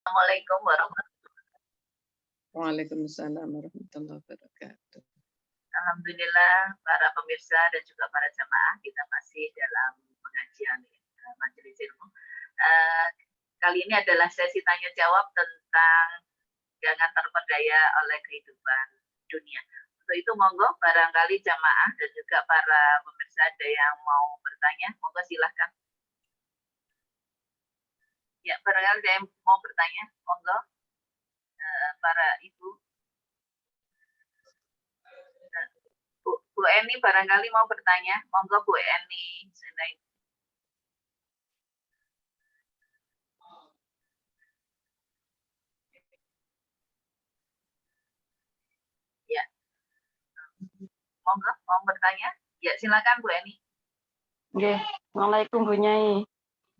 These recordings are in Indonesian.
Assalamualaikum warahmatullahi Waalaikumsalam warahmatullahi wabarakatuh. Alhamdulillah para pemirsa dan juga para jamaah, kita masih dalam pengajian Majelis Ilmu. Kali ini adalah sesi tanya jawab tentang jangan terperdaya oleh kehidupan dunia. Untuk itu monggo barangkali jamaah dan juga para pemirsa ada yang mau bertanya, monggo silahkan. Ya, barangkali ada yang mau bertanya, monggo para ibu. Bu Eni barangkali mau bertanya, monggo Bu Eni. Ya, monggo mau bertanya? Ya, silakan Bu Eni. Oke, Assalamualaikum Bu Nyai.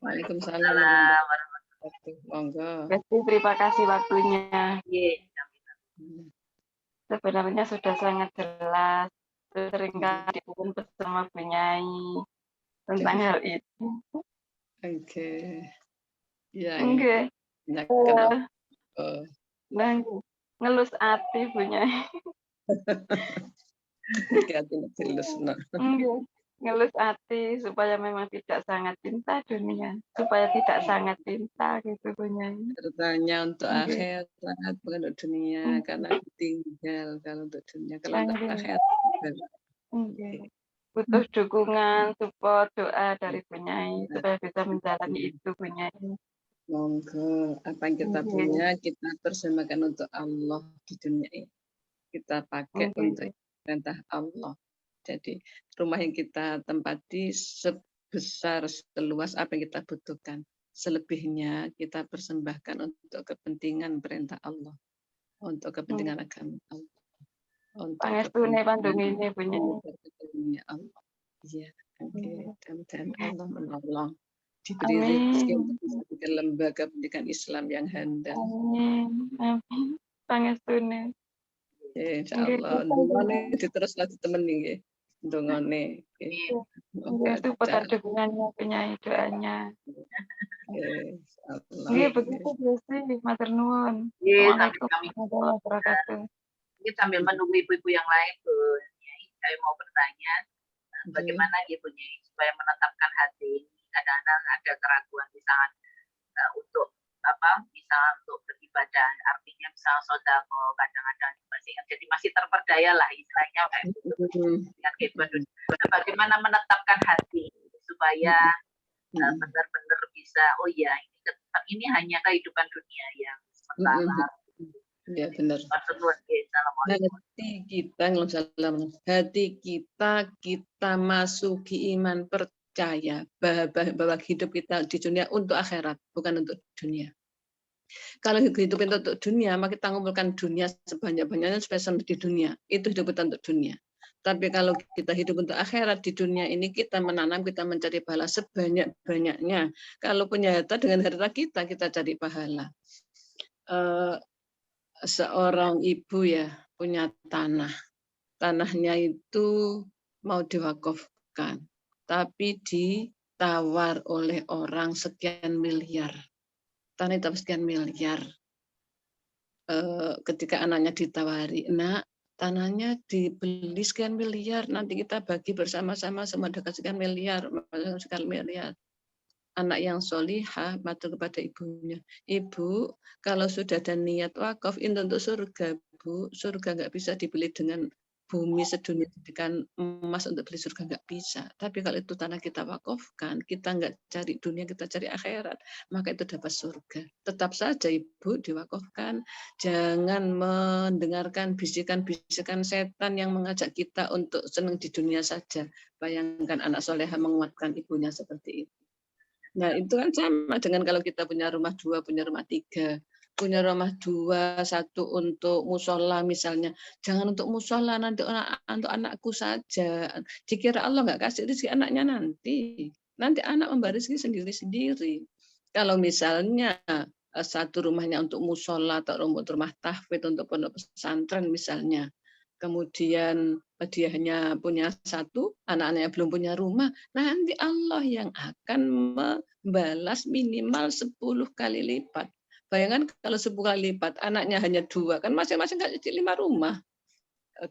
Waalaikumsalam warahmatullahi wabarakatuh. Monggo. Terima kasih waktunya. Sebenarnya sudah sangat jelas. Seringkali dipun bersama Bu Nyai tentang hal itu. Oke. Ya. Oke. Nah, ngelus hati Bu Nyai. Ngelus hati supaya memang tidak sangat cinta dunia, supaya tidak sangat cinta gitu Bu Nyai. Bertanya untuk akhirat bukan untuk dunia, karena tinggal kalau untuk dunia, kalau untuk akhirat. Butuh dukungan, support, doa dari Bu Nyai supaya bisa menjalani itu Bu Nyai. Monggo, apa yang kita punya kita persembahkan untuk Allah di dunia ini. Kita pakai untuk perintah Allah. Jadi rumah yang kita tempati sebesar seluas apa yang kita butuhkan. Selebihnya kita persembahkan untuk kepentingan perintah Allah, untuk kepentingan agama Allah. Untuk kepentingan Allah. Iya, dan Allah menolong. Diberi rezeki untuk bisa lembaga pendidikan Islam yang handal. Amin. Pangestune. Insyaallah. Dongane diterus lagi temen nggih. Dongane. Itu petar dukungannya, Nyai, doanya. Nggih, begitu Gusti, matur nuwun. Assalamualaikum warahmatullahi wabarakatuh. Ini sambil menunggu ibu-ibu yang lain, Bu Nyai, saya mau bertanya, bagaimana Ibu Nyai supaya menetapkan hati ini? Kadang-kadang ada keraguan misalnya untuk misalnya untuk beribadah, artinya misalnya sodako, kadang-kadang masih terperdaya lah istilahnya kayak gitu. Bagaimana menetapkan hati supaya benar-benar bisa, oh ya ini hanya kehidupan dunia yang sementara. Ya benar. Hati kita masuki iman, percaya bahwa hidup kita di dunia untuk akhirat, bukan untuk dunia. Kalau hidup kita untuk dunia, maka kita mengumpulkan dunia sebanyak-banyaknya supaya sampai di dunia. Itu hidup kita untuk dunia. Tapi kalau kita hidup untuk akhirat, di dunia ini kita menanam, kita mencari pahala sebanyak-banyaknya. Kalau punya harta, dengan harta kita cari pahala. Seorang ibu ya punya tanah. Tanahnya itu mau diwakafkan, tapi ditawar oleh orang sekian miliar. Tanah itu sekian miliar. Ketika anaknya ditawari, nak, tanahnya dibeli sekian miliar, nanti kita bagi bersama-sama semua dekat sekian miliar. Anak yang solihah matur kepada ibunya, ibu, kalau sudah ada niat wakaf itu untuk surga, Bu, surga nggak bisa dibeli dengan bumi sedunia dengan emas untuk beli surga, nggak bisa. Tapi kalau itu tanah kita wakafkan, kita nggak cari dunia, kita cari akhirat, maka itu dapat surga. Tetap saja ibu diwakafkan, jangan mendengarkan bisikan-bisikan setan yang mengajak kita untuk senang di dunia saja. Bayangkan anak soleha menguatkan ibunya seperti itu. Nah itu kan sama dengan kalau kita punya rumah 2, punya rumah 3. Punya rumah 2, 1 untuk musola misalnya. Jangan untuk musola, nanti untuk anakku saja. Dikira Allah nggak kasih rezeki anaknya nanti. Nanti anak memberi rezeki sendiri-sendiri. Kalau misalnya satu rumahnya untuk musola atau rumah tahfidz untuk pondok pesantren misalnya. Kemudian dia hanya punya 1, anak-anaknya belum punya rumah, nanti Allah yang akan membalas minimal 10 kali lipat. Bayangkan kalau 10 kali lipat, anaknya hanya 2, kan masing-masing kan 5 rumah.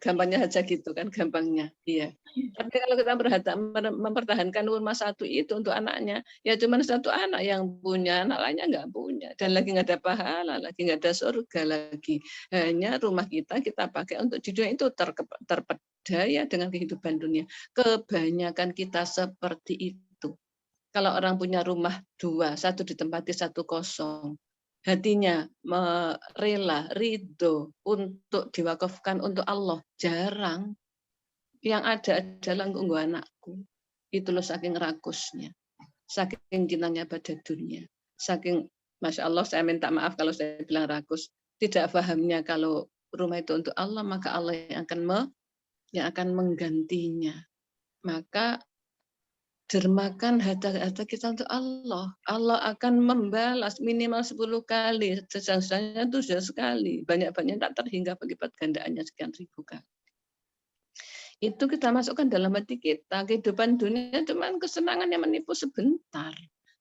Gampangnya aja gitu kan, gampangnya. Iya. Tapi kalau kita mempertahankan rumah satu itu untuk anaknya, ya cuma satu anak yang punya, anak lainnya nggak punya. Dan lagi nggak ada pahala, lagi nggak ada surga lagi. Hanya rumah kita pakai untuk di dunia itu terpedaya dengan kehidupan dunia. Kebanyakan kita seperti itu. Kalau orang punya rumah 2, satu ditempati, satu kosong. Hatinya rela, ridho untuk diwakafkan untuk Allah. Jarang. Yang ada adalah untuk anakku. Itu loh saking rakusnya. Saking cintanya pada dunia. Saking, Masya Allah, saya minta maaf kalau saya bilang rakus. Tidak pahamnya kalau rumah itu untuk Allah, maka Allah yang akan menggantinya. Maka dermakan harta kita untuk Allah. Allah akan membalas minimal 10 kali. Sejauh-jauhnya itu sudah sekali. Banyak-banyak tak terhingga berlipat gandaannya sekian ribu kali. Itu kita masukkan dalam hati kita. Kehidupan dunia cuma kesenangan yang menipu sebentar.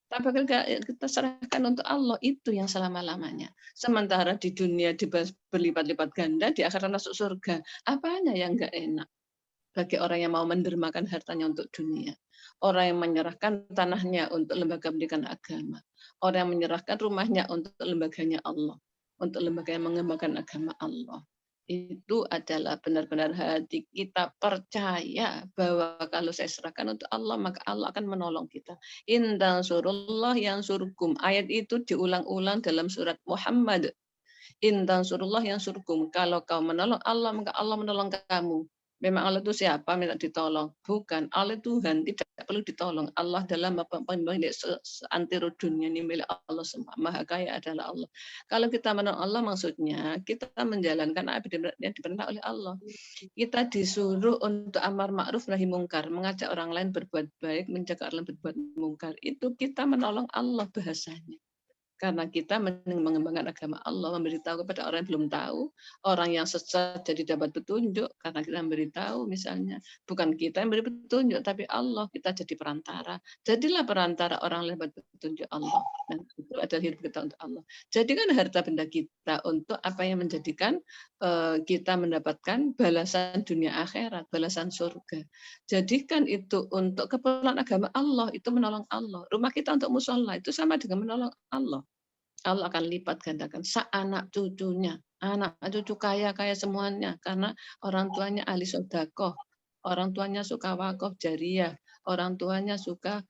Tapi kita serahkan untuk Allah, itu yang selama-lamanya. Sementara di dunia berlipat-lipat ganda, di akhirat masuk surga. Apanya yang enggak enak? Bagi orang yang mau mendermakan hartanya untuk dunia. Orang yang menyerahkan tanahnya untuk lembaga pendidikan agama. Orang yang menyerahkan rumahnya untuk lembaganya Allah. Untuk lembaga yang mengembangkan agama Allah. Itu adalah benar-benar hati kita percaya bahwa kalau saya serahkan untuk Allah, maka Allah akan menolong kita. In tansurullah yansurkum. Ayat itu diulang-ulang dalam surat Muhammad. In tansurullah yansurkum. Kalau kau menolong Allah, maka Allah menolong kamu. Memang Allah itu siapa minta ditolong? Bukan. Allah Tuhan, tidak perlu ditolong. Allah dalam pemilik seantero dunia ini milik Allah semua. Maha kaya adalah Allah. Kalau kita menolong Allah, maksudnya kita menjalankan apa yang diperintah oleh Allah. Kita disuruh untuk amar ma'ruf nahi mungkar, mengajak orang lain berbuat baik, mencegah orang lain berbuat mungkar. Itu kita menolong Allah bahasanya. Karena kita mengembangkan agama Allah, memberitahu kepada orang yang belum tahu, orang yang sesat jadi dapat petunjuk, karena kita memberitahu misalnya, bukan kita yang beri petunjuk, tapi Allah, kita jadi perantara. Jadilah perantara orang lewat petunjuk Allah. Dan itu adalah hidup kita untuk Allah. Jadikan harta benda kita untuk apa yang menjadikan kita mendapatkan balasan dunia akhirat, balasan surga. Jadikan itu untuk keperluan agama Allah, itu menolong Allah. Rumah kita untuk musola, itu sama dengan menolong Allah. Allah akan lipat gandakan anak cucunya, anak cucu kaya semuanya, karena orang tuanya ahli sedekah, orang tuanya suka wakaf jariyah, orang tuanya suka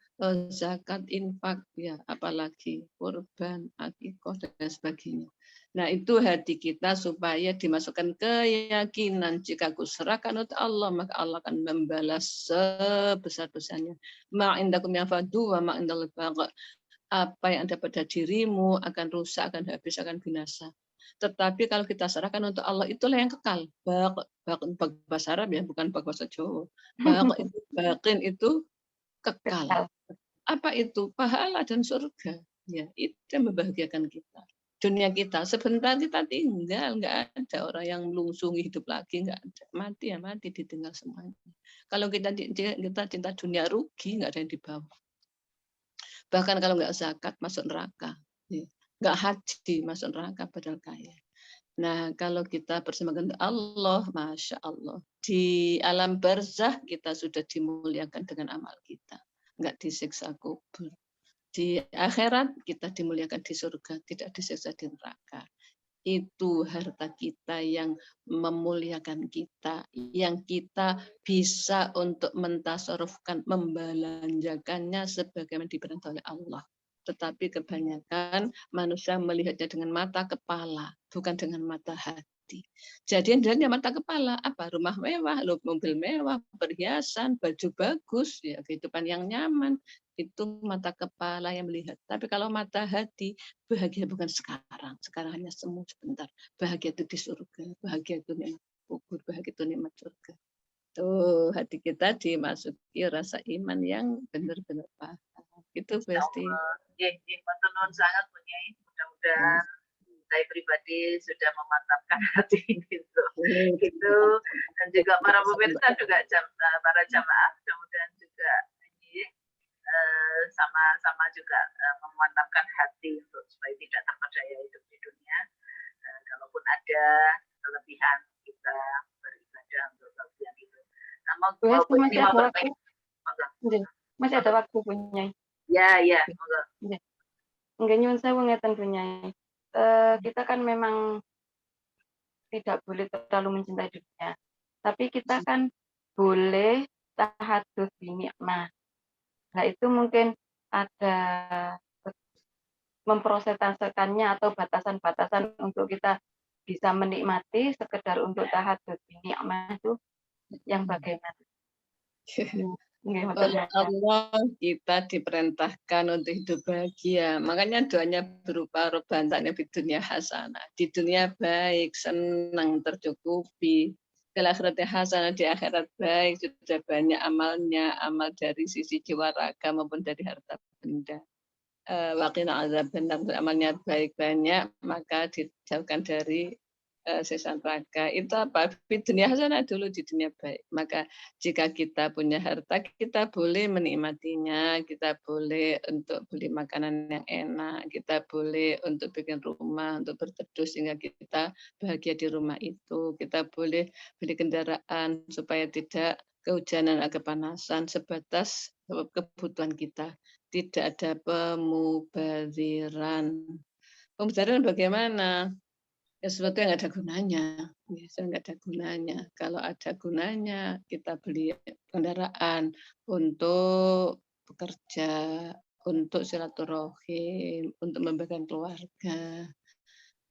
zakat, infak, ya apalagi kurban, akikah dan sebagainya. Nah itu hati kita supaya dimasukkan keyakinan jika aku serahkan untuk Allah, maka Allah akan membalas sebesar-besarnya. Ma'indakum yafadu wa ma'indallahi baqa. Apa yang ada pada dirimu akan rusak, akan habis, akan binasa. Tetapi kalau kita serahkan untuk Allah, itulah yang kekal. Bahasa Arab ya, bukan bahasa Jawa. Bakin itu kekal. Apa itu? Pahala dan surga. Ya, itu yang membahagiakan kita. Dunia kita sebentar kita tinggal, nggak ada orang yang melungsungi hidup lagi, nggak ada. Mati ya mati, ditinggal semuanya. Kalau kita cinta dunia, rugi, nggak ada yang dibawa. Bahkan kalau nggak zakat masuk neraka, nggak haji masuk neraka padahal kaya. Nah kalau kita bersama-sama Allah, Masya Allah, di alam barzah kita sudah dimuliakan dengan amal kita, nggak disiksa kubur. Di akhirat kita dimuliakan di surga, tidak disiksa di neraka. Itu harta kita yang memuliakan kita, yang kita bisa untuk mentasarufkan, membelanjakannya sebagaimana diperintah oleh Allah. Tetapi kebanyakan manusia melihatnya dengan mata kepala, bukan dengan mata hati. Jadi yang mata kepala apa? Rumah mewah, mobil mewah, perhiasan, baju bagus, ya kehidupan yang nyaman. Itu mata kepala yang melihat. Tapi kalau mata hati, bahagia bukan sekarang. Sekarang hanya semu sebentar. Bahagia itu di surga. Bahagia itu nikmat kubur. Bahagia itu nikmat surga. Tuh hati kita dimasuki rasa iman yang benar-benar paham. Itu pasti. Matur sangat punya. Mudah-mudahan saya pribadi sudah memantapkan hati gitu. Gitu. Dan juga para pemirsa juga para jamaah mudah-mudahan juga sama-sama juga memantapkan hati untuk supaya tidak terperdaya hidup di dunia. Kalaupun ada kelebihan kita beribadah untuk kelebihan itu. Nah, masih ada waktu. Masih ada waktu punya. Ya. Enggak nyuwun sewu ngeten punya. Kita kan memang tidak boleh terlalu mencintai dunia. Tapi kita kan boleh tahadus bi nikmah. Nah, itu mungkin ada memprosentasekannya atau batasan-batasan untuk kita bisa menikmati sekedar untuk tahadus bi nikmah itu yang bagaimana? Oleh Allah kita diperintahkan untuk hidup bahagia. Makanya doanya berupa robbana di dunia hasanah. Di dunia baik, senang, tercukupi. Di akhirat hasanah, di akhirat baik, sudah banyak amalnya, amal dari sisi jiwa raga maupun dari harta benda. Waqina azab, benar amalnya baik banyak, maka dijauhkan dari siksa neraka. Itu apa? Di dunia hasanah dulu, di dunia baik. Maka jika kita punya harta, kita boleh menikmatinya, kita boleh untuk beli makanan yang enak, kita boleh untuk bikin rumah, untuk berteduh sehingga kita bahagia di rumah itu. Kita boleh beli kendaraan supaya tidak kehujanan atau kepanasan, sebatas kebutuhan kita. Tidak ada pemubaziran. Pemubaziran bagaimana? Ya, sesuatu yang ada gunanya, nggak ada gunanya. Kalau ada gunanya, kita beli kendaraan untuk bekerja, untuk silaturahim, untuk memberikan keluarga.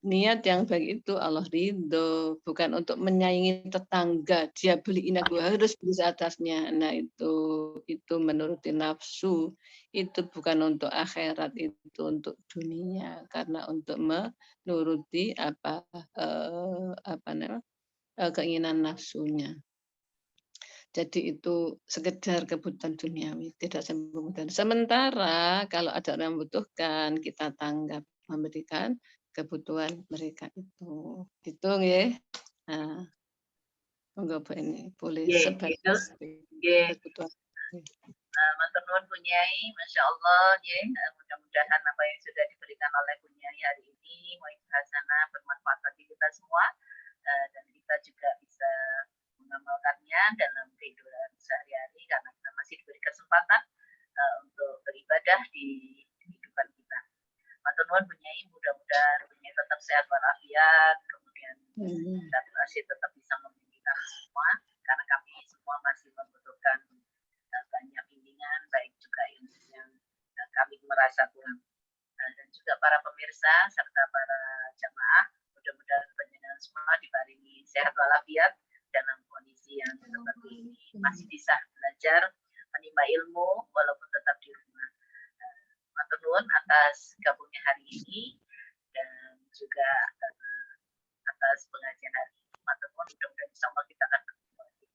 Niat yang baik itu Allah ridho, bukan untuk menyaingi tetangga. Dia beliin aku harus beli seatasnya. Nah itu menuruti nafsu. Itu bukan untuk akhirat, itu untuk dunia. Karena untuk menuruti keinginan nafsunya. Jadi itu sekedar kebutuhan duniawi, tidak sampai. Sementara kalau ada orang yang membutuhkan, kita tanggap, memberikan kebutuhan mereka itu. Gitu ya. Nah, monggo Bu ini boleh sebatas kebutuhan. Matur nuwun Bunyai, Masya Allah, mudah-mudahan apa yang sudah diberikan oleh Bunyai hari ini, hasanah bermanfaat bagi kita semua, dan kita juga bisa mengamalkannya dalam kehidupan sehari-hari karena kita masih diberi kesempatan untuk beribadah di kehidupan kita. Matur nuwun Bunyai, mudah-mudahan Bunyai tetap sehat walafiat, kemudian kita masih tetap bisa membimbing semua, karena kami semua masih membutuhkan banyak bimbingan, baik juga ilmu yang kami merasa kurang. Dan juga para pemirsa serta para jamaah, mudah-mudahan panjenengan semua diparingi sehat walafiat dalam kondisi yang seperti ini, masih bisa belajar, menimba ilmu walaupun tetap di rumah. Matur nuwun atas gabungnya hari ini dan juga atas pengajian hari ini. Matur nuwun, mudah-mudahan insyaallah kita akan ketemu lagi.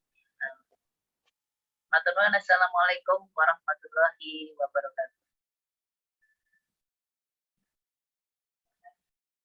Matur nuwun, assalamualaikum warahmatullahi wabarakatuh.